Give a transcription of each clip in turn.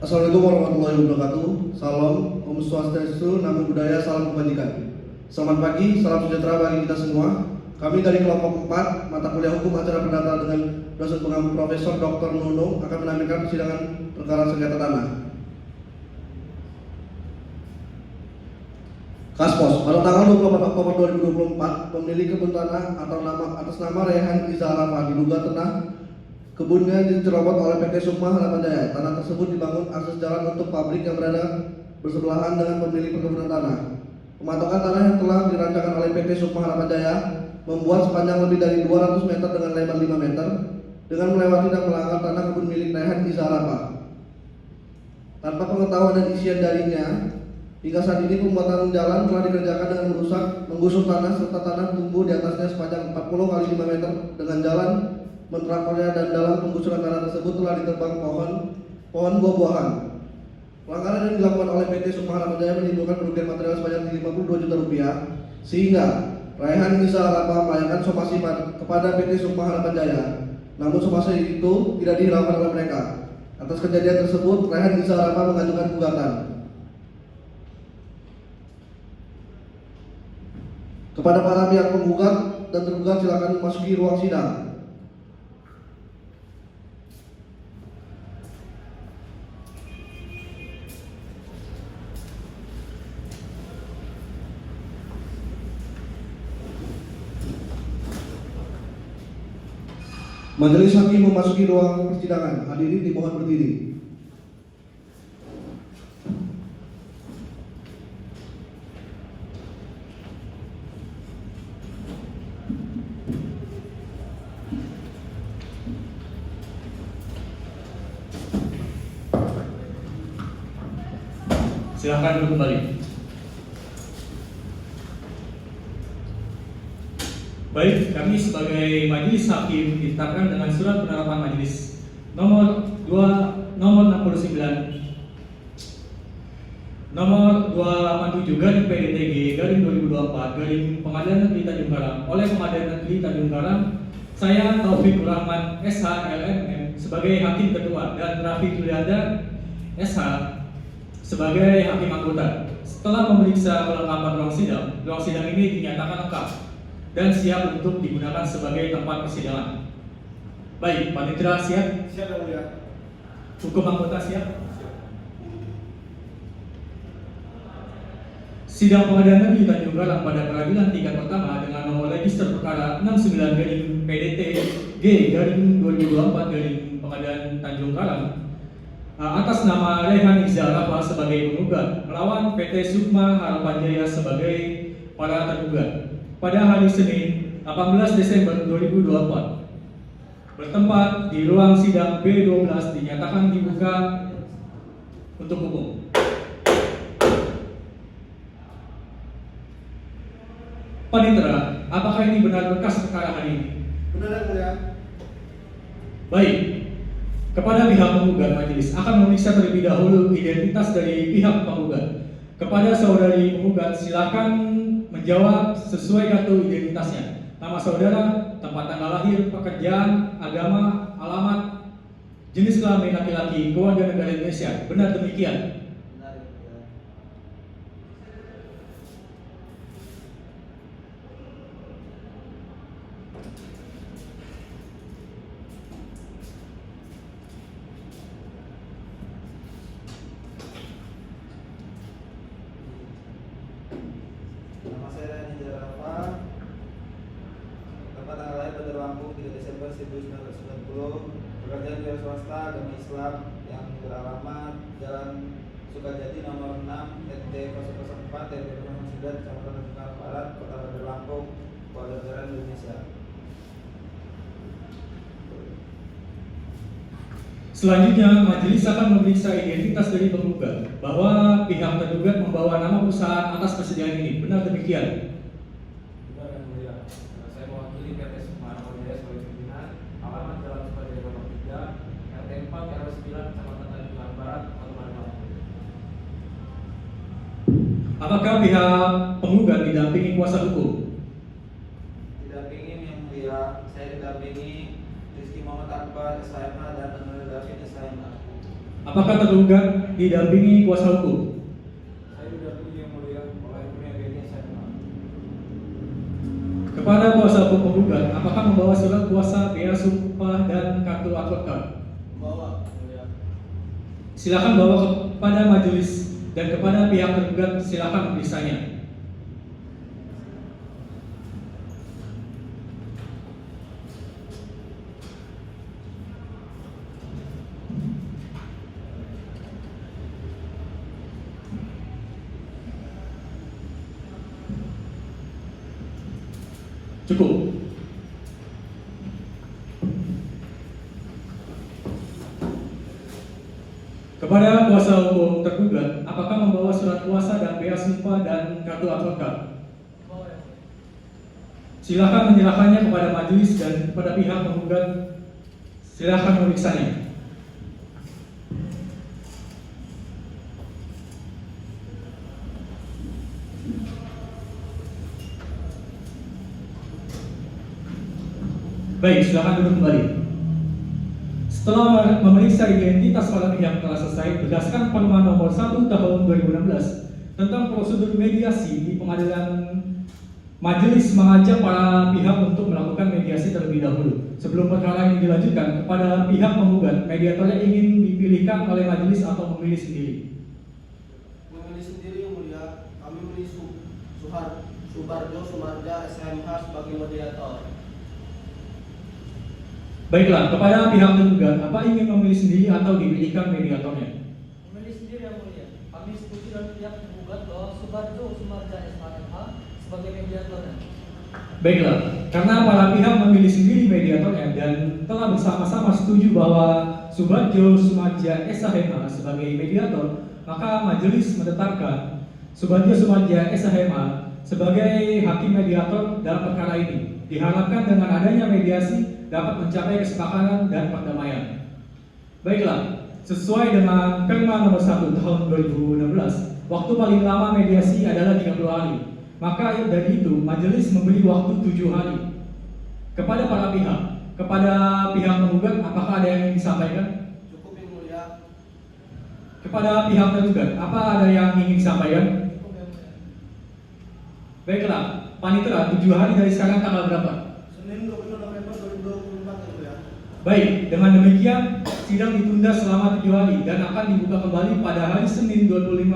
Assalamualaikum warahmatullahi wabarakatuh. Salam, Om Swastiastu, Namo Buddhaya, salam kebajikan. Selamat pagi, salam sejahtera bagi kita semua. Kami dari kelompok 4 mata kuliah hukum acara perdata dengan dosen pengampu Profesor Dr. Nunung akan menampilkan persidangan perkara sengketa tanah. Kaspos, pada tanggal 24 Oktober 2024, pemilik kebun tanah atas nama Rehan Iza Arafah diduga tanah kebunnya dicerobot oleh PT Sukma Harapan Jaya. Tanah tersebut dibangun akses jalan untuk pabrik yang berada bersebelahan dengan pemilik perkebunan tanah. Pematokan tanah yang telah dirancangkan oleh PT Sukma Harapan Jaya membuat sepanjang lebih dari 200 meter dengan lebar 5 meter dengan melewati dan melanggar tanah kebun milik Rehan Iza Arafah. Tanpa pengetahuan dan isian darinya, hingga saat ini pembuatan jalan telah dikerjakan dengan menggusur tanah serta tanah tumbuh di atasnya sepanjang 40 kali 5 meter dengan jalan mentrakornya, dan dalam penggusuran tanah tersebut telah ditebang pohon buah-buahan. Pelanggaran yang dilakukan oleh PT Sukma Harapan Jaya menimbulkan kerugian material sebanyak 52 juta rupiah, sehingga Rehan Iza Arafah melayangkan somasi kepada PT Sukma Harapan Jaya. Namun somasi itu tidak dihiraukan oleh mereka. Atas kejadian tersebut, Rehan Iza Arafah mengajukan gugatan. Kepada para pihak penggugat dan tergugat, silakan memasuki ruang sidang. Majelis hakim memasuki ruang persidangan. Hadirin dimohon berdiri. Silakan duduk kembali. Baik, kami sebagai majelis hakim ditetapkan dengan surat penetapan majelis nomor 69 nomor 287 garing PDTG garing 2024 garing Pengadilan Negeri Tanjung Karang oleh Pengadilan Negeri Tanjung Karang. Saya Taufikur Rahman SH LMM sebagai hakim ketua dan Raffi Julianda SH sebagai hakim anggota. Setelah memeriksa kelengkapan ruang sidang ini dinyatakan lengkap dan siap untuk digunakan sebagai tempat persidangan. Baik, Panitera siap? Siap, Yang Mulia. Hukum anggota siap? Sidang Pengadilan Negeri Tanjung Karang pada peradilan tingkat pertama dengan nomor register perkara 69 garing PDT G garing 2024 garing Pengadilan Tanjung Karang atas nama Rehan Iza Arafah sebagai penggugat melawan PT Sukma Harapan Jaya sebagai para tergugat pada hari Senin 18 Desember 2024 bertempat di ruang sidang B12 dinyatakan dibuka untuk umum. Panitera, apakah ini benar berkas perkara hari ini? Benar, Yang Mulia. Baik, kepada pihak penggugat majelis akan memeriksa terlebih dahulu identitas dari pihak penggugat. Kepada saudari penggugat silakan menjawab sesuai kartu identitasnya. Nama saudara, tempat tanggal lahir, pekerjaan, agama, alamat, jenis kelamin laki-laki, keluarga negara Indonesia. Benar demikian? Nama saya Rehan Iza Arafah. Tempat tanggal lahir Bandar Lampung 3 Desember 1990. Pekerjaan wira swasta, agama Islam, yang beralamat Jalan Sukajadi nomor 6 RT 004 RT 09 Kecamatan Tanjung Barat, Kota Bandar Lampung, Polda Negara Indonesia. Selanjutnya, majelis akan memeriksa identitas dari penggugat bahwa pihak tergugat membawa nama perusahaan atas persidangan ini. Benar demikian? Benar, Yang Mulia. Saya mewakili PT Sukma Harapan Jaya sebagai pimpinan. Alamat Jalan Sukajadi nomor 3 RT 4 RW 9 Kecamatan Tanjung Barat, Kota Bandar Lampung. Apakah pihak penggugat didampingi kuasa hukum? Didampingi Yang Mulia, saya didampingi Rizky Muhammad Akbar, SHMH, dan Anwar David, SHMH. Apakah tergugat didampingi kuasa hukum? Saya didampingi yang mulia oleh Mulia Beni SMA. Kepada kuasa hukum penggugat, apakah membawa surat kuasa, bea sumpah, dan kartu advokat? Bawa mulia. Silakan bawa kepada majelis dan kepada pihak tergugat silakan memeriksanya. Cukup. Kepada kuasa hukum tergugat, apakah membawa surat kuasa dan bea sumpah dan kartu advokat? Silakan menyerahkannya kepada majelis dan kepada pihak penggugat. Silakan memeriksanya. Baik, silakan duduk kembali. Setelah memeriksa identitas para pihak telah selesai, berdasarkan Permen Nomor 1 Tahun 2016 tentang prosedur mediasi di pengadilan, majelis mengajak para pihak untuk melakukan mediasi terlebih dahulu. Sebelum perkara ini dilanjutkan, kepada pihak penggugat, mediatornya ingin dipilihkan oleh majelis atau memilih sendiri. Memilih sendiri yang mulia, kami memilih Subarjo Sumarja SMH sebagai mediator. Baiklah, kepada pihak tergugat, apa ingin memilih sendiri atau dipilihkan mediatornya? Memilih sendiri yang mulia. Kami setuju dengan pihak penggugat bahwa Subarjo Sumarja SMH sebagai mediatornya. Baiklah, karena para pihak memilih sendiri mediatornya dan telah bersama-sama setuju bahwa Subarjo Sumarja SHMH sebagai mediator, maka majelis menetapkan Subarjo Sumarja SHMH sebagai hakim mediator dalam perkara ini. Diharapkan dengan adanya mediasi dapat mencapai kesepakatan dan perdamaian. Baiklah, sesuai dengan Permen Nomor 1 Tahun 2016, waktu paling lama mediasi adalah 30 hari. Maka dari itu, majelis memberi waktu 7 hari kepada para pihak. Kepada pihak penggugat, apakah ada yang ingin disampaikan? Cukup yang mulia. Kepada pihak tergugat, apa ada yang ingin disampaikan? Cukup yang mulia. Baiklah, panitera, 7 hari dari sekarang tanggal berapa? Senin 20 November 2024 yang mulia. Baik, dengan demikian sidang ditunda selama 7 hari dan akan dibuka kembali pada hari Senin 25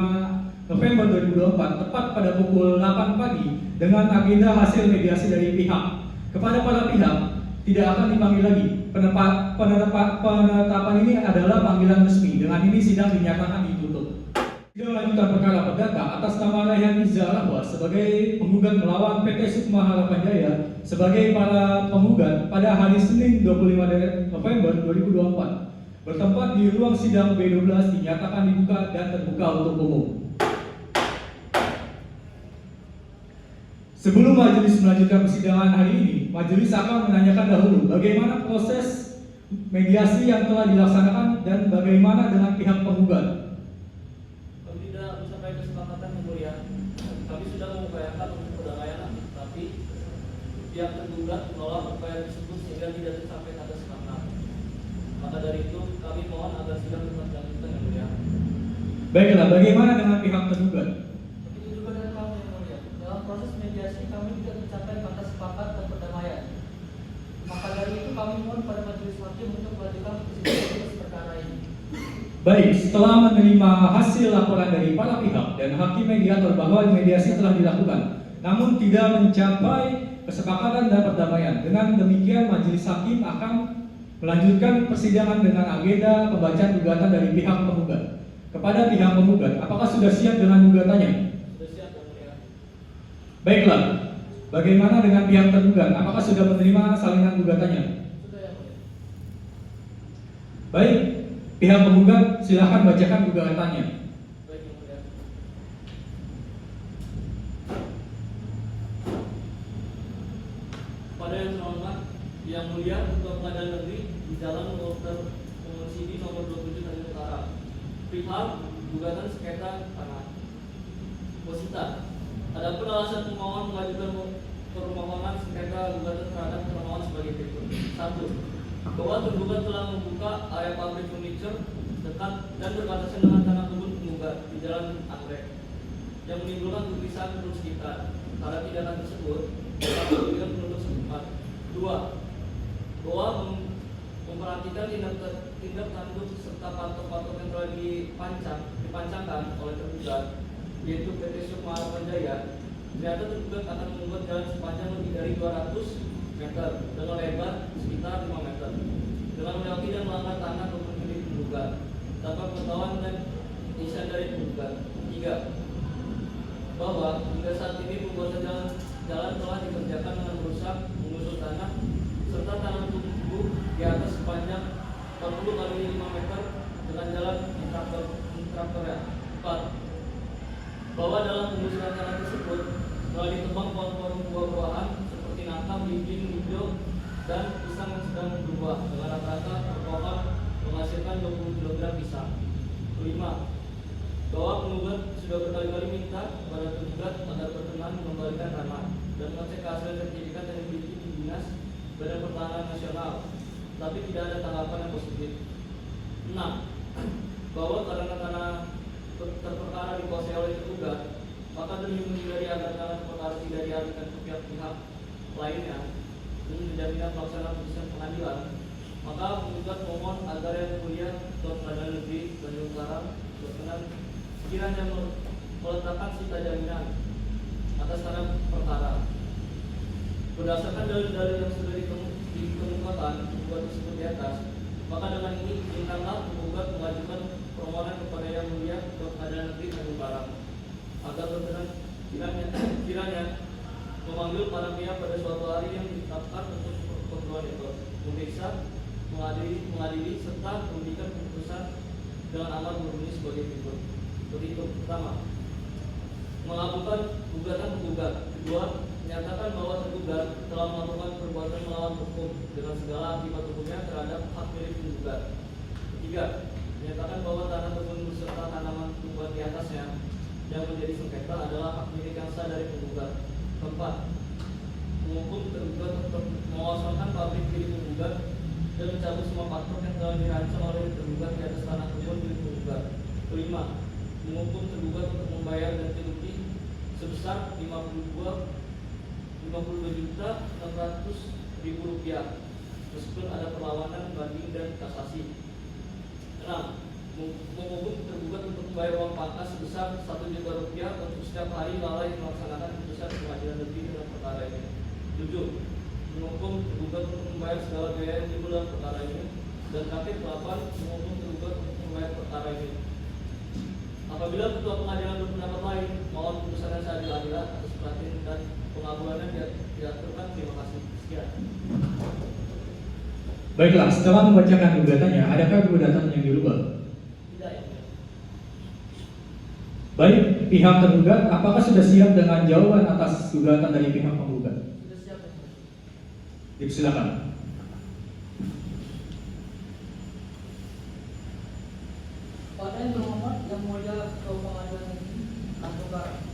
November 2024 tepat pada pukul 8 pagi dengan agenda hasil mediasi dari pihak. Kepada para pihak tidak akan dipanggil lagi. Penetapan ini adalah panggilan resmi. Dengan ini sidang dinyatakan ditutup. Sidang lanjutan perkara perdata atas nama Rayhan Iza Rahwa sebagai penggugat melawan PT Sukma Harapan Jaya sebagai para penggugat pada hari Senin 25 November 2024 bertempat di ruang sidang B12 dinyatakan dibuka dan terbuka untuk umum. Sebelum majelis melanjutkan persidangan hari ini, majelis akan menanyakan dahulu bagaimana proses mediasi yang telah dilaksanakan dan bagaimana dengan pihak penggugat. Kami tidak mencapai kesepakatan yang mulia. Kami sudah mengupayakan untuk perdamaian, tapi pihak tergugat menolak upaya tersebut sehingga tidak tercapai kata sepakat. Maka dari itu kami mohon agar sidang tetap dilanjutkan yang mulia. Baiklah, bagaimana dengan pihak tergugat? Begitu juga dengan kami yang mulia. Dalam proses mediasi kami tidak tercapai kata sepakat dan perdamaian. Maka dari itu kami mohon pada majelis hakim untuk melanjutkan persidangan perkara ini. Baik, setelah menerima hasil laporan dari para pihak dan hakim mediator bahwa mediasi telah dilakukan, namun tidak mencapai kesepakatan dan perdamaian. Dengan demikian, majelis hakim akan melanjutkan persidangan dengan agenda pembacaan gugatan dari pihak penggugat. Kepada pihak penggugat, apakah sudah siap dengan gugatannya? Sudah siap yang mulia. Baiklah, bagaimana dengan pihak tergugat? Apakah sudah menerima salinan gugatannya? Sudah yang mulia. Baik, pihak penggugat silakan bacakan gugatannya. Baik yang mulia. Pada yang terhormat, yang mulia Ketua Pengadilan Negeri di Jalan Dr. Pengonsidi nomor 27 Tanjung Utara. Perihal gugatan sengketa tanah. Posita. Adapun alasan pemohon mengajukan permohonan sengketa gugatan terhadap termohon sebagai berikut. 1. Bahwa tergugat telah membuka area pabrik furniture dekat dan berbatasan dengan tanah kebun penggugat di Jalan Anggrek yang menimbulkan kegelisahan penduduk sekitar. Karena tindakan tersebut dapat merugikan penduduk setempat. 2. Bahwa memperhatikan tindak tanduk serta patok-patok yang telah dipancangkan oleh tergugat, yaitu PT Sukma Harapan Jaya, ternyata tergugat akan membuat jalan sepanjang lebih dari 200 meter dengan lebar sekitar 5 meter dengan melewati dan melanggar tanah maupun milik tergugat tanpa pengetahuan dan izin dari tergugat. 3. Bahwa hingga saat ini pembuatan jalan telah dikerjakan dengan merusak, mengusur tanah serta tanah tumbuh di atas sepanjang 40 kali 5 meter dengan jalan intraktornya. 4. Bahwa dalam pengusuran tanah tersebut telah ditebang pohon-pohon buah-buahan seperti nangka, belimbing, hijau, dan pisang yang sedang berbuah dengan rata-rata per pohon menghasilkan 20 kg pisang. 5. Bahwa penggugat sudah berkali-kali minta kepada tergugat agar berkenan mengembalikan tanah dan mengecek hasil sertifikat yang dimiliki di Dinas Badan Pertanahan Nasional, tapi tidak ada tanggapan yang positif. 6. Bahwa karena tanah terperkara dikuasai oleh tergugat, maka demi menghindari agar tanah perkara tidak dialihkan ke pihak-pihak lainnya dan menjamin pelaksanaan putusan pengadilan, maka penggugat memohon agar Yang Mulia Ketua Pengadilan Negeri Bandung Utara berkenan sekiranya meletakkan sita jaminan atas tanah perkara. Berdasarkan dalil-dalil yang sudah dikemukakan penggugat tersebut di atas, maka dengan ini izinkanlah penggugat mengajukan permohonan kepada Yang Mulia Ketua Pengadilan Negeri Bandung Barat agar berkenan kiranya memanggil para pihak pada suatu hari yang ditetapkan untuk keperluan itu, memeriksa, mengadili serta memberikan keputusan dengan amar berbunyi sebagai berikut. Pertama, mengabulkan gugatan penggugat. 2. Menyatakan bahwa tergugat telah melakukan perbuatan melawan hukum dengan segala akibat hukumnya terhadap hak milik penggugat. 3. Menyatakan bahwa tanah kebun beserta tanaman tumbuhan di atasnya yang menjadi sengketa adalah hak milik yang sah dari penggugat. 4. Menghukum tergugat untuk mengosongkan pabrik milik penggugat dan mencabut semua patok yang telah dirancang oleh tergugat di atas tanah kebun milik penggugat. 5. Menghukum tergugat untuk membayar ganti rugi sebesar 52.600.000 rupiah meskipun ada perlawanan, banding, dan kasasi. 6. Menghukum tergugat untuk membayar uang pangkas sebesar 1 juta rupiah untuk setiap hari lalai melaksanakan putusan pengadilan negeri dalam perkara ini. 7. Menghukum tergugat untuk membayar segala biaya yang timbul dalam perkara ini. Dan terakhir 8. Menghukum tergugat untuk membayar perkara ini. Apabila Ketua Pengadilan berpendapat lain, mohon putusan yang seadil-adilan atas perhatian dan pengabulannya diaturkan. Terima kasih. Sekian. Baiklah, setelah membacakan gugatannya, adakah gugatan yang dirubah? Tidak, ya. Baik, pihak tergugat, apakah sudah siap dengan jawaban atas gugatan dari pihak penggugat? Sudah siap, ya. Silakan. Pada yang berhormat Yang Mulia Ketua Pengadilan Negeri Bandung Barat,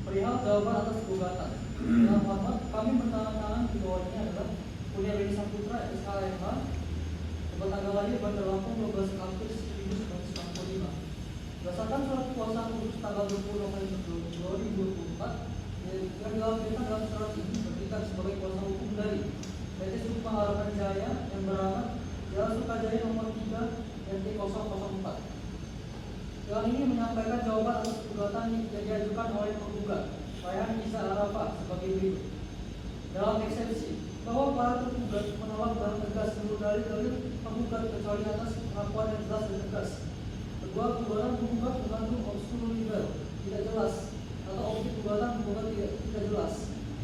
perihal jawaban atas gugatan. Yang hormat, kami bertangan-tangan di bawahnya adalah Punya Beni Saputra SKMH, tanggal lahir Bandar Lampung 12 Agustus 1995. Berdasarkan surat kuasa khusus tanggal 20 November 2024 yang dilampirkan dalam surat ini berdirikan sebagai kuasa hukum dari PT Sukma Harapan Jaya yang beramat Jalan Sukajaya nomor 3 RT 004. Jalan ini menyampaikan jawaban atas gugatan yang diajukan oleh penggugat Rayhan Iza Arafah sebagai berikut. Dalam eksepsi bahwa para tergugat menolak dalam tegas seluruh dalil-dalil penggugat kecuali atas pengakuan yang jelas dan tegas. Kedua, gugatan penggugat mengandung obskur legal tidak jelas atau objek gugatan penggugat tidak jelas.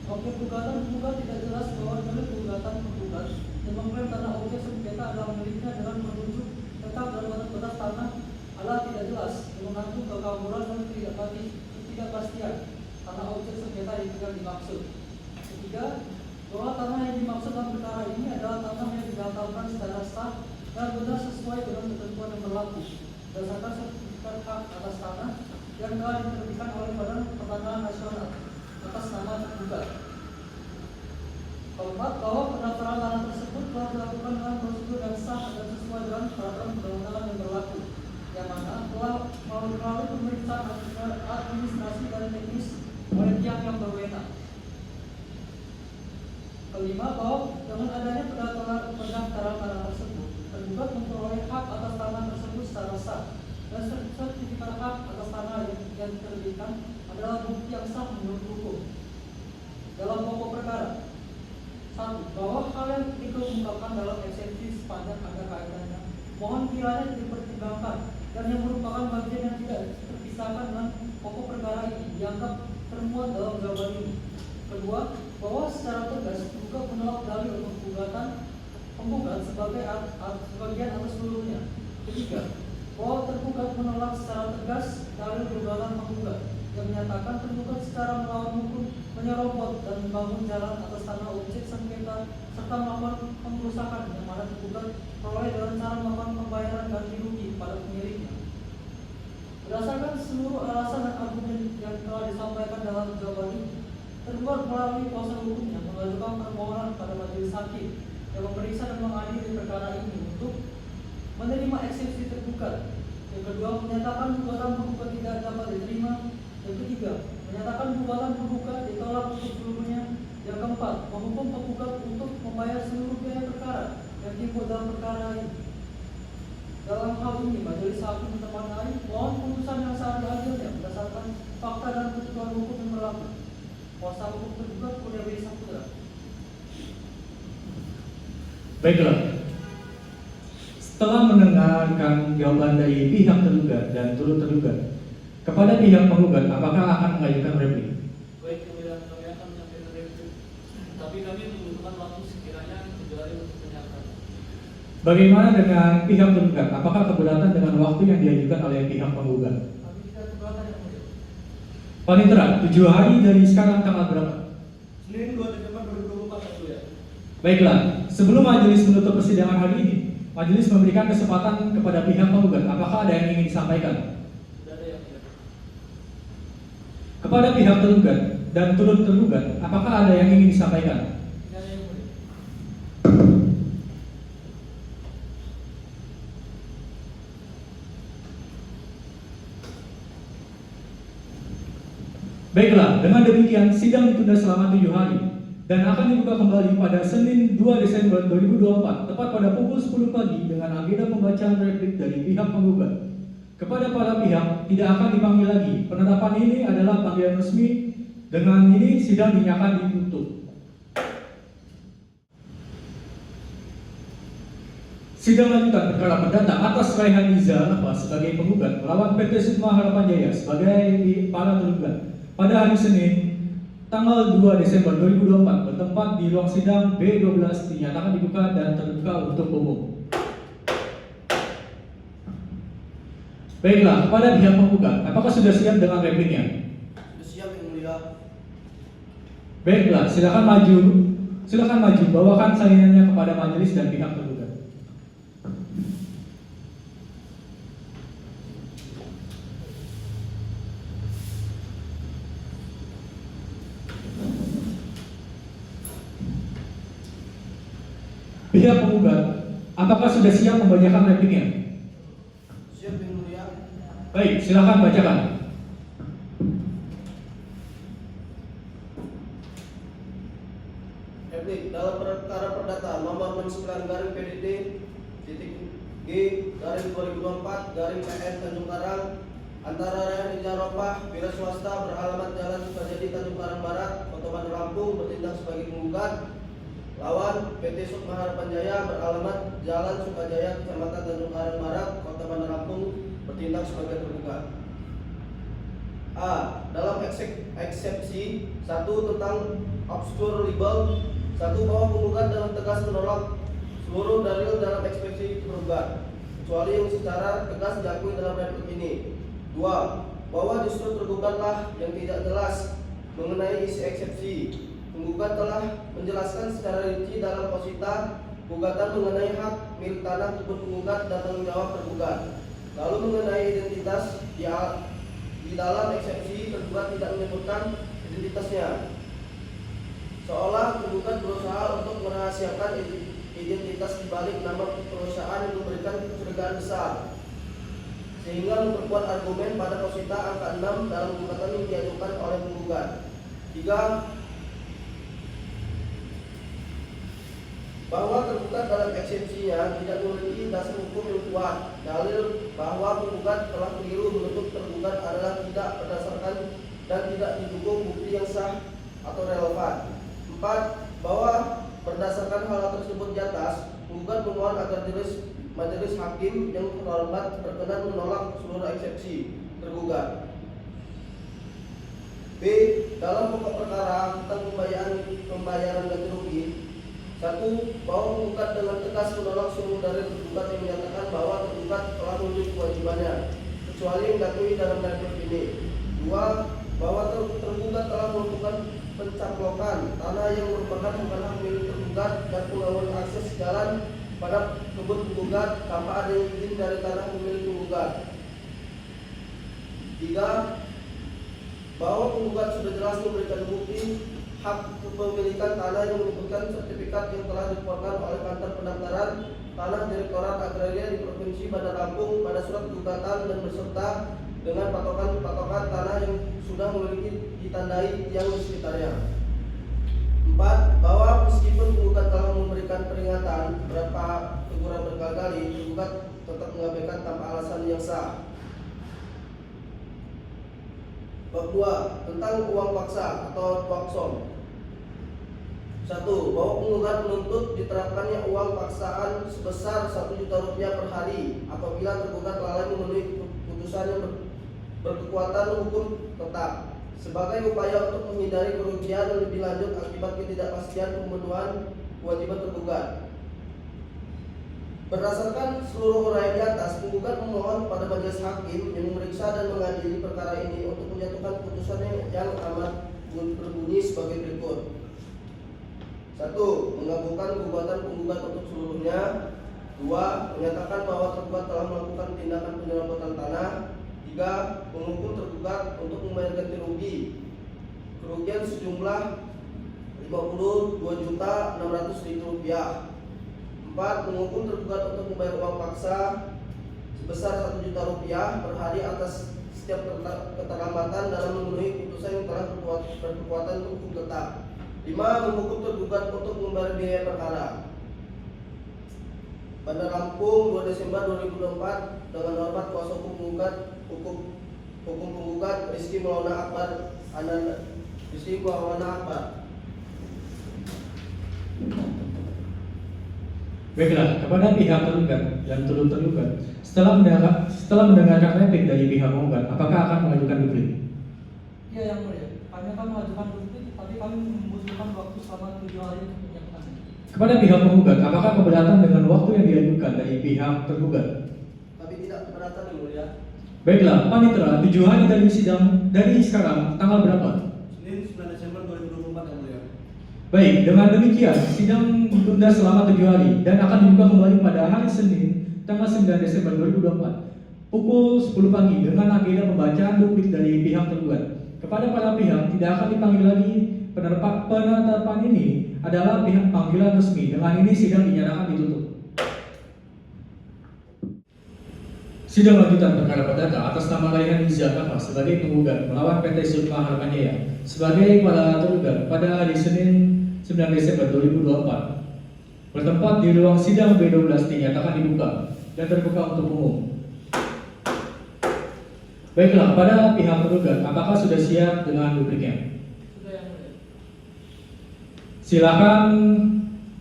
Objek gugatan penggugat tidak jelas bahwa dalil gugatan penggugat yang mengklaim tanah objek sengketa adalah miliknya dengan menunjuk tetap dalam batas tanah adalah tidak jelas yang mengandung kekaburan dan ketidakpastian tanah objek sengketa yang tidak dimaksud. Ketiga, bahwa tanah yang dimaksud dalam perkara ini adalah tanah yang didaftarkan secara sah dan benar sesuai dengan ketentuan yang berlaku berdasarkan sertifikat hak atas tanah yang telah diterbitkan oleh Badan Pertanahan Nasional atas nama tergugat. Keempat, bahwa pendaftaran tanah tersebut telah dilakukan dengan prosedur yang sah dan sesuai dengan peraturan perundang-undangan yang berlaku Kelima, bahwa dengan adanya pendaftaran tanah tersebut, tergugat memperoleh hak atas tanah tersebut secara sah, dan sertifikat hak atas tanah yang diterbitkan adalah bukti yang sah menurut hukum. Dalam pokok perkara, 1. Bahwa hal yang dikemukakan dalam eksepsi sepanjang ada kaitannya, mohon kiranya dipertimbangkan dan yang merupakan bagian yang tidak terpisahkan dengan pokok perkara ini dianggap termuat dalam jawaban ini. Kedua, bahwa secara tegas tergugat menolak dalil untuk penggugat sebagian atau seluruhnya. Ketiga, bahwa tergugat menolak secara tegas dalil gugatan penggugat yang menyatakan tergugat secara melawan hukum menyerobot dan membangun jalan atas tanah objek sengketa serta melakukan pengrusakan yang mana tergugat peroleh dengan cara melakukan pembayaran ganti rugi pada pemiliknya. Berdasarkan seluruh alasan dan argumen yang telah disampaikan dalam jawaban ini, tergugat melalui kuasa hukumnya mengajukan permohonan pada majelis hakim yang memeriksa dan mengadili perkara ini untuk menerima eksepsi tergugat. Yang kedua, menyatakan gugatan penggugat tidak dapat diterima. Yang ketiga, menyatakan gugatan penggugat ditolak untuk seluruhnya. Yang keempat, menghukum penggugat untuk membayar seluruh biaya perkara yang timbul dalam perkara ini. Dalam hal ini, majelis hakim menetapkan mohon putusan yang seadil-adilnya berdasarkan fakta dan ketentuan hukum yang berlaku. Kuasa hukum tergugat Kurnia W. Saputra. Baiklah, setelah mendengarkan jawaban dari pihak tergugat dan turut tergugat, kepada pihak penggugat apakah akan mengajukan replik? Baik, kemudian kami akan menyampaikan replik, tapi kami membutuhkan waktu sekiranya 7 hari untuk menyiapkan. Bagaimana dengan pihak tergugat? Apakah keberatan dengan waktu yang diajukan oleh pihak penggugat? Kami tidak keberatan yang mulia. Panitera, 7 hari dari sekarang tanggal berapa? Senin 2 Desember 2024 yang mulia. Baiklah, sebelum majelis menutup persidangan hari ini, majelis memberikan kesempatan kepada pihak penggugat. Apakah ada yang ingin disampaikan? Tidak ada yang mulia. Kepada pihak tergugat dan turut tergugat, apakah ada yang ingin disampaikan? Tidak ada yang mulia. Baiklah, dengan demikian sidang ditunda selama 7 hari dan akan dibuka kembali pada Senin 2 Desember 2024 tepat pada pukul 10 pagi dengan agenda pembacaan replik dari pihak penggugat. Kepada para pihak tidak akan dipanggil lagi. Penetapan ini adalah panggilan resmi. Dengan ini sidang dinyatakan ditutup. Sidang lanjutan perkara perdata atas Raihan Iza Nafas sebagai penggugat melawan PT Sukma Harapan Jaya sebagai para tergugat pada hari Senin tanggal 2 Desember 2024 bertempat di ruang sidang B12 dinyatakan dibuka dan terbuka untuk umum. Baiklah, kepada pihak penggugat, apakah sudah siap dengan repliknya? Sudah siap yang mulia. Baiklah, silakan maju, bawakan salinannya kepada majelis dan pihak tergugat. Pihak penggugat, apakah sudah siap membacakan repliknya? Siap yang mulia. Baik, silakan bacakan. Replik dalam perkara perdata nomor 69 garing PDT titik G garing 2024 garing PN Tanjung Karang antara Raihan Iza Nafas wira swasta beralamat Jalan Sukajadi Tanjung Karang Barat, Kota Bandar Lampung bertindak sebagai penggugat lawan PT Sukma Harapan Jaya beralamat Jalan Sukajaya Kecamatan Tanjung Karang Barat, Kota Bandar Lampung bertindak sebagai tergugat. A. Dalam eksepsi 1 tentang obscure libel, 1 bahwa penggugat dalam tegas menolak seluruh dalil dalam eksepsi tergugat kecuali yang secara tegas diakui dalam replik ini. 2. Bahwa justru tergugatlah yang tidak jelas mengenai isi eksepsi. Penggugat telah menjelaskan secara rinci dalam posita gugatan mengenai hak milik tanah kebun penggugat dan tanggung jawab tergugat. Lalu mengenai identitas di dalam eksepsi tergugat tidak menyebutkan identitasnya, seolah penggugat berusaha untuk merahasiakan identitas di balik nama perusahaan yang memberikan kecurigaan besar, sehingga memperkuat argumen pada posita angka 6 dalam gugatan yang diajukan oleh penggugat. 3. bahwa tergugat dalam eksepsinya tidak memiliki dasar hukum yang kuat. Dalil bahwa penggugat telah keliru menuntut tergugat adalah tidak berdasarkan dan tidak didukung bukti yang sah atau relevan. 4. Bahwa berdasarkan hal tersebut di atas, penggugat memohon agar majelis hakim yang terhormat berkenan menolak seluruh eksepsi tergugat. B. Dalam pokok perkara tentang pembayaran ganti rugi, 1. Bahwa penggugat dengan tegas menolak seluruh dari tergugat yang menyatakan bahwa tergugat telah memenuhi kewajibannya, kecuali yang diakui dalam dalil ini. 2. Bahwa tergugat telah melakukan pencaplokan tanah yang merupakan bukan hak milik tergugat dan pengawalan akses jalan pada kebun penggugat tanpa ada izin dari tanah milik penggugat. 3. Bahwa penggugat sudah jelas memberikan bukti hak kepemilikan tanah yang menyebutkan sertifikat yang telah dikeluarkan oleh kantor pendaftaran tanah Direktorat Agraria di Provinsi Bandar Lampung pada surat gugatan dan beserta dengan patokan tanah yang sudah memiliki ditandai yang di sekitarnya. 4. Bahwa meskipun penggugat telah memberikan peringatan beberapa teguran berkali-kali, penggugat tetap mengabaikan tanpa alasan yang sah. Bab 2 tentang uang paksa atau waksom. 1. Bahwa penggugat menuntut diterapkannya uang paksaan sebesar Rp1 juta per hari apabila tergugat lalai memenuhi putusan yang berkekuatan hukum tetap sebagai upaya untuk menghindari kerugian yang lebih lanjut akibat ketidakpastian pemenuhan kewajiban tergugat. Berdasarkan seluruh uraian di atas, penggugat memohon pada majelis hakim yang memeriksa dan mengadili perkara ini untuk menjatuhkan putusan yang amat berbunyi sebagai berikut. 1. Mengabulkan gugatan penggugat untuk seluruhnya. 2. Menyatakan bahwa tergugat telah melakukan tindakan penyelamatan tanah. 3. Menghukum tergugat untuk membayar ganti rugi kerugian sejumlah Rp52.600.000. 4. Menghukum tergugat untuk membayar uang paksa sebesar Rp1 juta per hari atas setiap keterlambatan dalam memenuhi putusan yang telah berkekuatan hukum tetap. 5. Menghukum tergugat untuk membayar biaya perkara. Bandar Lampung 2 Desember 2024 dengan hormat kuasa hukum penggugat Rizky Maulana Akbar Rizky Maulana Akbar. Baiklah, kepada pihak tergugat dan turut tergugat, setelah mendengarkan replik dari pihak penggugat, apakah akan mengajukan duplik? Iya yang mulia, kami akan mengajukan duplik, tapi kami membutuhkan waktu selama 7 hari untuk menyiapkan. Kepada pihak penggugat, apakah keberatan dengan waktu yang diajukan dari pihak tergugat? Kami tidak keberatan yang mulia. Baiklah, panitera, 7 hari dari sidang dari sekarang tanggal berapa? Senin 9 Desember 2024 yang mulia. Baik, dengan demikian sidang ditunda selama 7 hari dan akan dibuka kembali pada hari Senin tanggal 9 Desember 2024 pukul 10 pagi dengan agenda pembacaan duplik dari pihak tergugat. Kepada para pihak tidak akan dipanggil lagi. Penetapan ini adalah pihak panggilan resmi. Dengan ini sidang dinyatakan ditutup. Sidang lanjutan perkara perdata atas nama Raihan Iza Kafa sebagai penggugat melawan PT Sukma Harapan Jaya sebagai para tergugat pada hari Senin 9 Desember 2024 bertempat di ruang sidang B12 dinyatakan dibuka dan terbuka untuk umum. Baiklah, pada pihak tergugat, apakah sudah siap dengan dupliknya? Sudah yang mulia. Silakan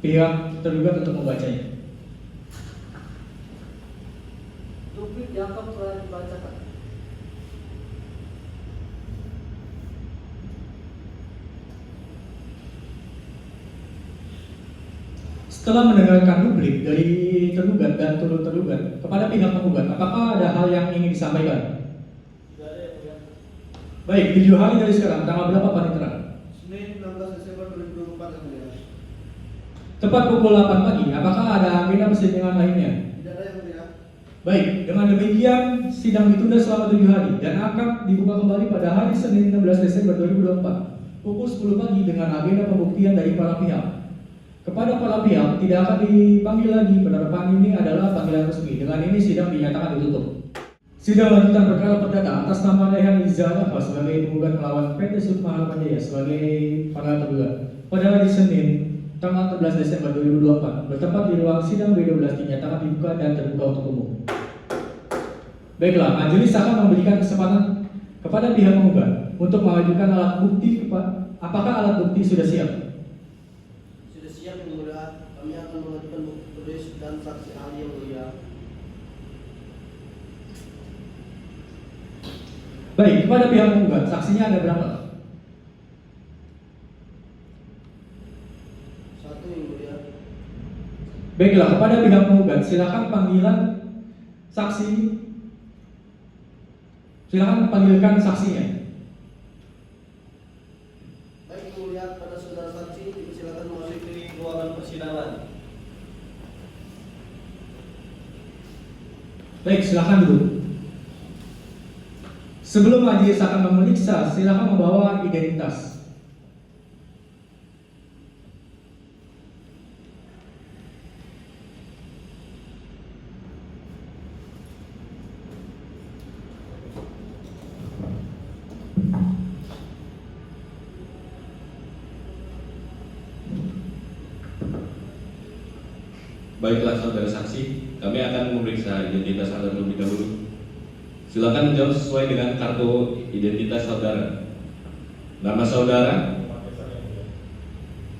pihak tergugat untuk membacanya. Duplik dianggap telah dibacakan. Setelah mendengarkan duplik dari tergugat dan turut tergugat, kepada pihak penggugat, apakah ada hal yang ingin disampaikan? Tidak ada yang mulia. Baik, 7 hari dari sekarang, tanggal berapa panitera? Senin 16 Desember 2024 yang mulia. Tepat pukul 8 pagi, apakah ada agenda persidangan lainnya? Tidak ada yang mulia. Baik, dengan demikian sidang ditunda selama 7 hari dan akan dibuka kembali pada hari Senin 16 Desember 2024 pukul 10 pagi dengan agenda pembuktian dari para pihak. Kepada para pihak tidak akan dipanggil lagi. Penerapan ini adalah panggilan resmi. Dengan ini sidang dinyatakan ditutup. Sidang lanjutan perkara perdata atas nama Raihan Iza Kafa sebagai penggugat melawan PT Sukma Harapan Jaya sebagai para tergugat pada hari Senin tanggal 14 Desember 2024 bertempat di ruang sidang B12 dinyatakan dibuka dan terbuka untuk umum. Baiklah, majelis akan memberikan kesempatan kepada pihak penggugat untuk mengajukan alat bukti. Apakah alat bukti sudah siap? Sudah siap yang mulia. Kami akan mengajukan bukti tulis dan saksi ahli yang mulia. Baik, kepada pihak penggugat, saksinya ada berapa? Satu yang mulia. Baiklah, kepada pihak penggugat, silakan panggilan saksi. Silakan panggilkan saksinya. Baik yang mulia, pada saudara saksi dipersilakan memasuki ruangan persidangan. Baik, silakan dulu. Sebelum majelis akan memeriksa, silakan membawa identitas. Baiklah saudara saksi, kami akan memeriksa identitas Anda terlebih dahulu. Silakan menjawab sesuai dengan kartu identitas saudara. Nama saudara,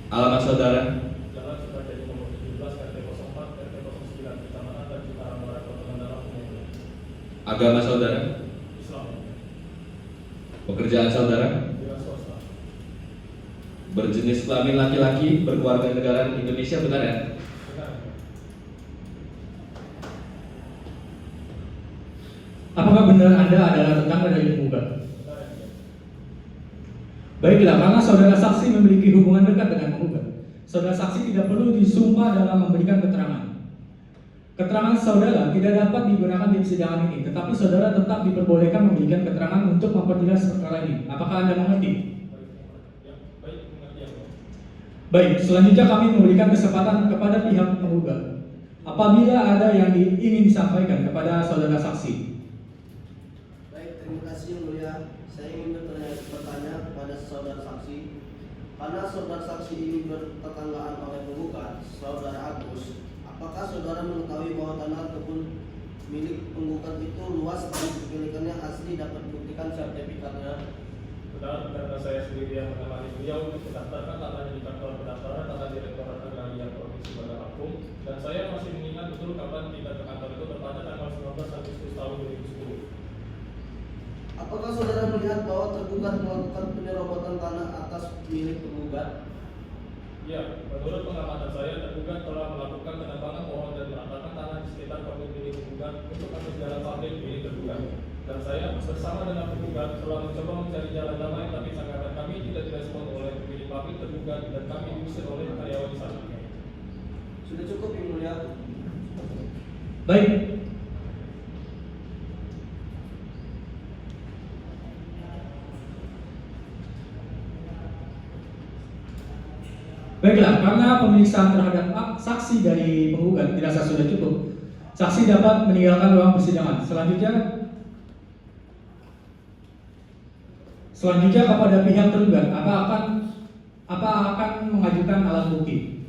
alamat saudara, Jalan Sukajadi nomor 17 RT 04 RT 09 Kecamatan Tanjung Karang Barat Kota Mandala Kuningan. agama saudara, Islam, pekerjaan saudara, wira swasta, berjenis kelamin laki-laki, berkeluarga negaraan Indonesia, benar ya? benar. Apakah benar Anda adalah tetangga dari penggugat? Baiklah, karena saudara saksi memiliki hubungan dekat dengan penggugat, saudara saksi tidak perlu disumpah dalam memberikan keterangan. Keterangan saudara tidak dapat digunakan di persidangan ini, tetapi saudara tetap diperbolehkan memberikan keterangan untuk memperjelas perkara ini. Apakah Anda mengerti? Ya, baik, mengerti ya. Baik, selanjutnya kami memberikan kesempatan kepada pihak penggugat apabila ada yang ingin disampaikan kepada saudara saksi. Baik, terima kasih yang mulia. Saya ingin bertanya kepada saudara saksi. Karena saudara saksi ini bertetanggaan oleh penggugat, saudara Agus, apakah saudara mengetahui bahwa tanah kebun milik penggugat itu luas dan kepemilikannya asli dapat dibuktikan sertifikatnya? Benar, karena saya sendiri yang menemani beliau untuk mendaftarkan tanahnya di kantor pendaftaran tanah Direktorat Agraria Provinsi Bandar Lampung, dan saya masih mengingat betul kapan kita ke kantor itu bertanya tanggal 19 Agustus tahun 2010. Apakah saudara melihat bahwa tergugat melakukan penyerobotan tanah atas milik penggugat? Ya, menurut pengamatan saya, tergugat telah melakukan penebangan pohon dan meratakan tanah di sekitar pemilik milik penggugat untuk akses jalan publik milik tergugat. Dan saya bersama dengan penggugat telah mencoba mencari jalan damai, tapi sanggahan kami tidak direspon oleh pemilik pabrik tergugat dan kami diusir oleh karyawan di sana. Sudah cukup yang mulia. Baik. Baiklah, karena pemeriksaan terhadap saksi dari penggugat dirasa sudah cukup, saksi dapat meninggalkan ruang persidangan. Selanjutnya kepada pihak tergugat, apa akan mengajukan alat bukti?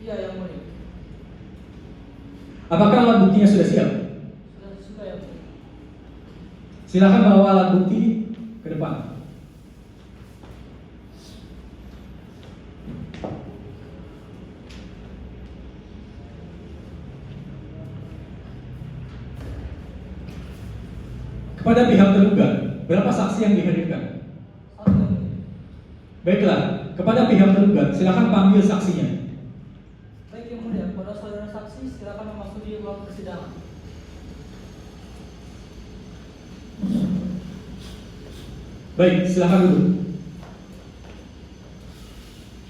Iya yang mulia. Apakah alat buktinya sudah siap? Sudah yang mulia. Silakan bawa alat bukti ke depan. Kepada pihak tergugat, berapa saksi yang dihadirkan? Satu yang mulia. Baiklah, kepada pihak tergugat, silakan panggil saksinya. Baik yang mulia, pada saudara saksi silakan memasuki ruang persidangan. Baik, silakan duduk.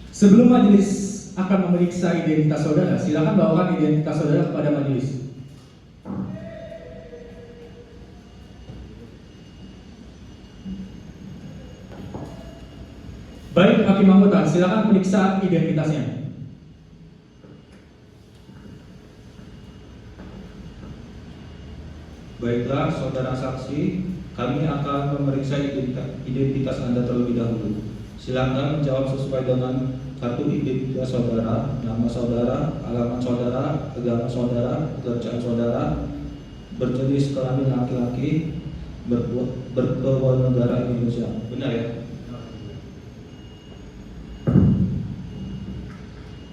Sebelum majelis akan memeriksa identitas saudara, silakan bawakan identitas saudara kepada majelis. Baik, hakim anggota, silakan periksa identitasnya. Baiklah, saudara saksi, kami akan memeriksa identitas Anda terlebih dahulu. Silakan menjawab sesuai dengan kartu identitas saudara, nama saudara, alamat saudara, agama saudara, pekerjaan saudara, berjenis kelamin laki-laki, berkewarganegaraan Indonesia. Benar ya?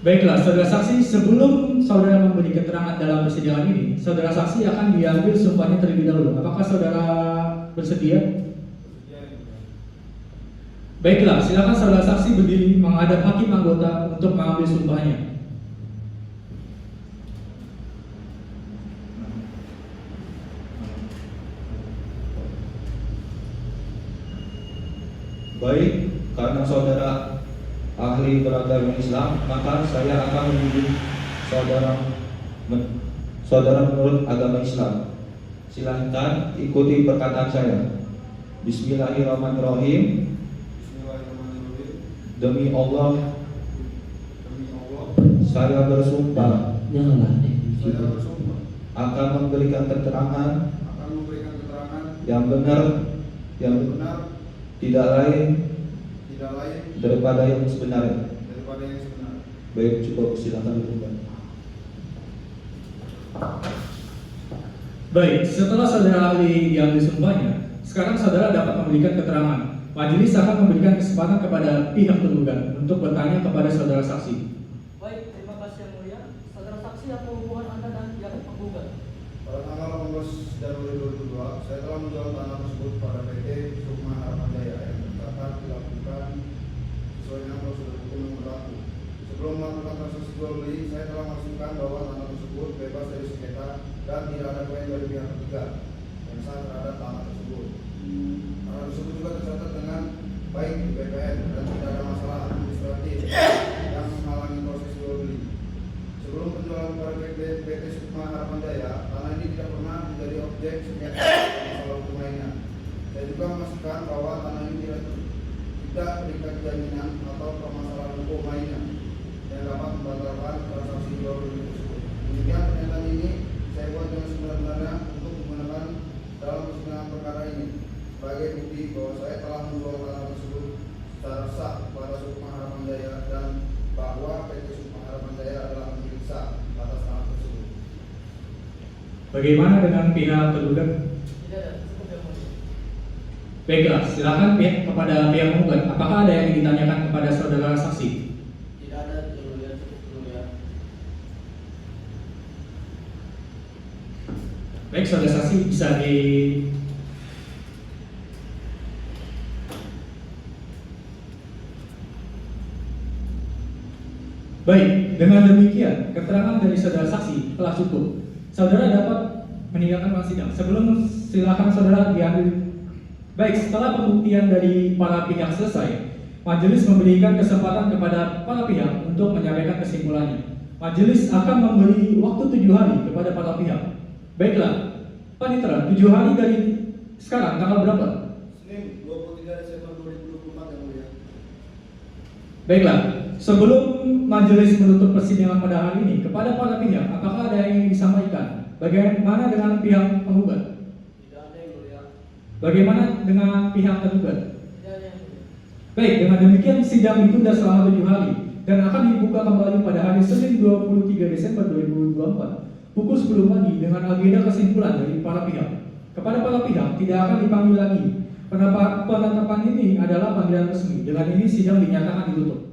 Baiklah, saudara saksi, sebelum saudara memberi keterangan dalam persidangan ini, saudara saksi akan diambil sumpahnya terlebih dahulu. Apakah saudara bersedia? Baiklah, silakan saudara saksi berdiri menghadap hakim anggota untuk mengambil sumpahnya. Baik, karena saudara ahli beragama Islam, maka saya akan menunjuk saudara menurut agama Islam. Silahkan ikuti perkataan saya. Bismillahirrahmanirrahim. Demi Allah, saya bersumpah akan memberikan keterangan yang benar, tidak lain daripada yang sebenarnya. Baik, cukup, silakan ditutup. Baik, setelah saudara ahli diambil sumpahnya, sekarang saudara dapat memberikan keterangan. Majelis akan memberikan kesempatan kepada pihak tergugat untuk bertanya kepada saudara saksi. Baik, terima kasih yang mulia. Saudara saksi, apa hubungan Anda dan pihak penggugat? Pada tanggal 18 Januari 2002, saya telah menjual tanah tersebut pada PT Sukma Harapan Jaya yang tercatat dilakukan sesuai dengan prosedur hukum yang berlaku. Sebelum melakukan transaksi jual beli, saya telah memastikan bahwa tanah tersebut bebas dari sengketa dan tidak ada klaim dari pihak ketiga yang sah terhadap tanah tersebut. Tanah tersebut juga tercatat dengan baik di BPN dan tidak ada masalah administratif yang menghalangi proses jual beli. Sebelum penjualan kepada PT Sukma Harapan Jaya, tanah ini tidak pernah menjadi objek sengketa masalah hukum lainnya. Saya juga memastikan bahwa tanah ini tidak terikat jaminan atau permasalahan hukum lainnya yang dapat membatalkan transaksi jual beli tersebut. Demikian pernyataan ini saya buat dengan sebenarnya untuk menggunakan dalam persidangan perkara ini sebagai bukti bahwa saya telah menjual tanah tersebut secara sah kepada Sukma Harapan Jaya dan bahwa PT Sukma Harapan Jaya adalah pemilik sah atas tanah tersebut. Bagaimana dengan pihak tergugat? Tidak ada, cukup yang mulia. Baiklah, silakan kepada pihak penggugat. Apakah ada yang ditanyakan kepada saudara saksi? Tidak ada, yang mulia, cukup yang mulia. Baik, saudara saksi bisa di Baik, dengan demikian keterangan dari saudara saksi telah cukup. Saudara dapat meninggalkan ruang sidang. Sebelum silakan saudara diambil. Baik, setelah pembuktian dari para pihak selesai, majelis memberikan kesempatan kepada para pihak untuk menyampaikan kesimpulannya. Majelis akan memberi waktu 7 hari kepada para pihak. Baiklah, Panitera, 7 hari dari sekarang tanggal berapa? Senin 23 Desember 2024 yang mulia. Baiklah, sebelum majelis menutup persidangan pada hari ini, kepada para pihak, apakah ada yang ingin disampaikan? Bagaimana dengan pihak penggugat? Tidak ada, yang mulia. Bagaimana dengan pihak tergugat? Tidak ada yang mulia. Baik, dengan demikian sidang ditunda selama 7 hari dan akan dibuka kembali pada hari Senin 23 Desember 2024 pukul 10 pagi dengan agenda kesimpulan dari para pihak. Kepada para pihak tidak akan dipanggil lagi. Penetapan ini adalah panggilan resmi. Dengan ini sidang dinyatakan ditutup.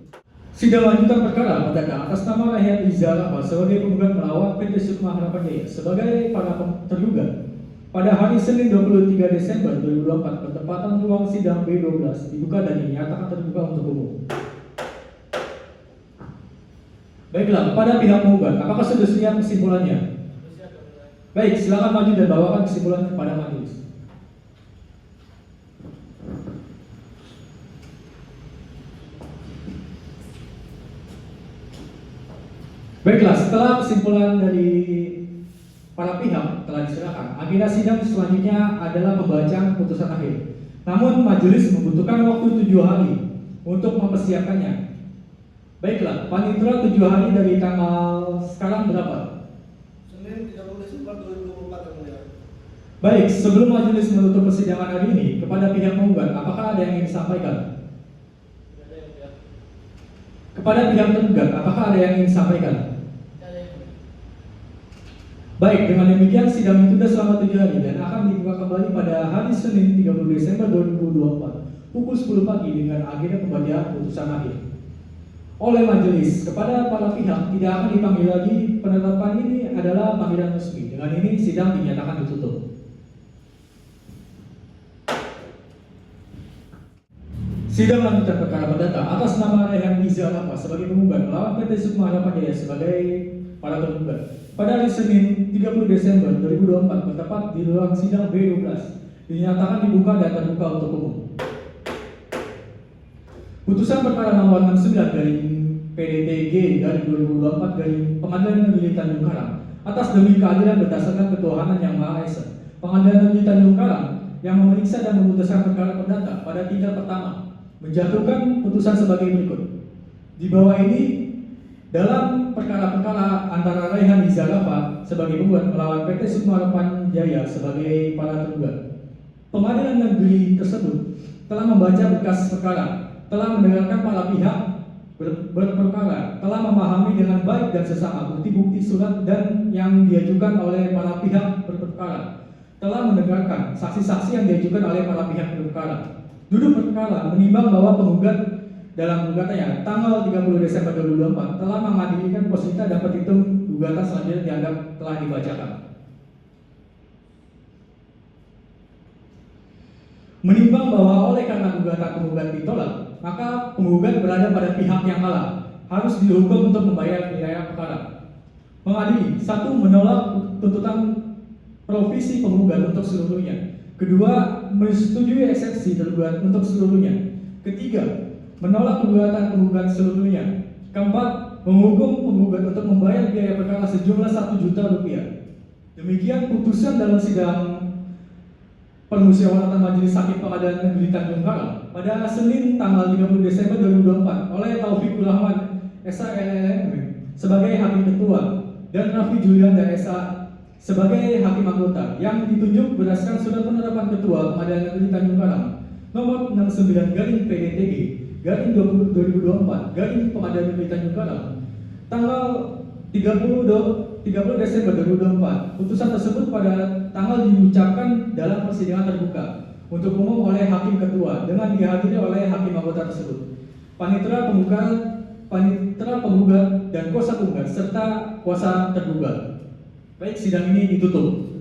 Sidang lanjutan perkara perdata atas nama Rehan Iza Rahma sebagai penggugat melawan PT Sukma Harapan Jaya sebagai para tergugat pada hari Senin 23 Desember 2024 bertepatan ruang sidang B12 dibuka dan dinyatakan terbuka untuk umum. Baiklah, kepada pihak penggugat, apakah sudah siap kesimpulannya? Baik, silakan maju dan bawakan kesimpulan kepada majelis. Baiklah, setelah kesimpulan dari para pihak telah diserahkan, agenda sidang selanjutnya adalah pembacaan putusan akhir. Namun majelis membutuhkan waktu 7 hari untuk mempersiapkannya. Baiklah, Panitera 7 hari dari tanggal sekarang berapa? Senin 30 Desember 2024 yang mulia. Baik, sebelum majelis menutup persidangan hari ini, kepada pihak penggugat, apakah ada yang ingin disampaikan? Tidak ada Kepada pihak tergugat, apakah ada yang ingin disampaikan? Baik, dengan demikian sidang ditunda selama 7 hari dan akan dibuka kembali pada hari Senin 30 Desember 2024 pukul 10 pagi dengan agenda pembacaan putusan akhir. Oleh majelis, kepada para pihak tidak akan dipanggil lagi. Penetapan ini adalah panggilan resmi. Dengan ini sidang dinyatakan ditutup. Sidang lanjutan perkara perdata atas nama Rehan Iza Rafa sebagai penggugat melawan PT Sukma Harapan Jaya sebagai para tergugat. Pada hari Senin 30 Desember 2024 bertepat di ruang sidang B12 dinyatakan dibuka dan terbuka untuk umum. Putusan perkara nomor 69 dari PDTG dari 2024 dari Pengadilan Negeri Tanjung Karang atas demi keadilan berdasarkan ketuhanan yang Maha Esa. Pengadilan Negeri Tanjung Karang yang memeriksa dan memutuskan perkara perdata pada tingkat pertama menjatuhkan putusan sebagai berikut. Di bawah ini, dalam perkara-perkara antara Rehan Iza Rafa sebagai penggugat melawan PT Sukma Harapan Jaya sebagai para tergugat, pengadilan negeri tersebut telah membaca berkas perkara, telah mendengarkan para pihak berperkara, telah memahami dengan baik dan sesama bukti-bukti surat dan yang diajukan oleh para pihak berperkara, telah mendengarkan saksi-saksi yang diajukan oleh para pihak berperkara. Duduk perkara menimbang bahwa penggugat dalam gugatannya tanggal 30 Desember 2024 telah mengadilikan posita dan petitum gugatan selanjutnya dianggap telah dibacakan. Menimbang bahwa oleh karena gugatan penggugat ditolak, maka penggugat berada pada pihak yang kalah, harus dihukum untuk membayar biaya perkara. Mengadili, 1. Menolak tuntutan provisi penggugat untuk seluruhnya. Kedua, menyetujui eksepsi tergugat untuk seluruhnya. Ketiga, menolak gugatan penggugat seluruhnya. Keempat, menghukum penggugat untuk membayar biaya perkara sejumlah 1 juta rupiah. Demikian putusan dalam sidang permusyawaratan Majelis Hakim Pengadilan Negeri Tanjung Karang pada Senin tanggal 30 Desember 2024 oleh Taufikur Rahman SHLLM sebagai Hakim Ketua dan Raffi Julianda SH sebagai Hakim Anggota yang ditunjuk berdasarkan Surat Penetapan Ketua Pengadilan Negeri Tanjung Karang nomor 69/PDTG/2024 Pengadilan Negeri Tanjung Karang tanggal 30 Desember 2024. Putusan tersebut pada tanggal diucapkan dalam persidangan terbuka untuk umum oleh Hakim Ketua dengan dihadiri oleh Hakim Anggota tersebut, panitera penggugat dan kuasa penggugat serta kuasa tergugat. Baik, sidang ini ditutup.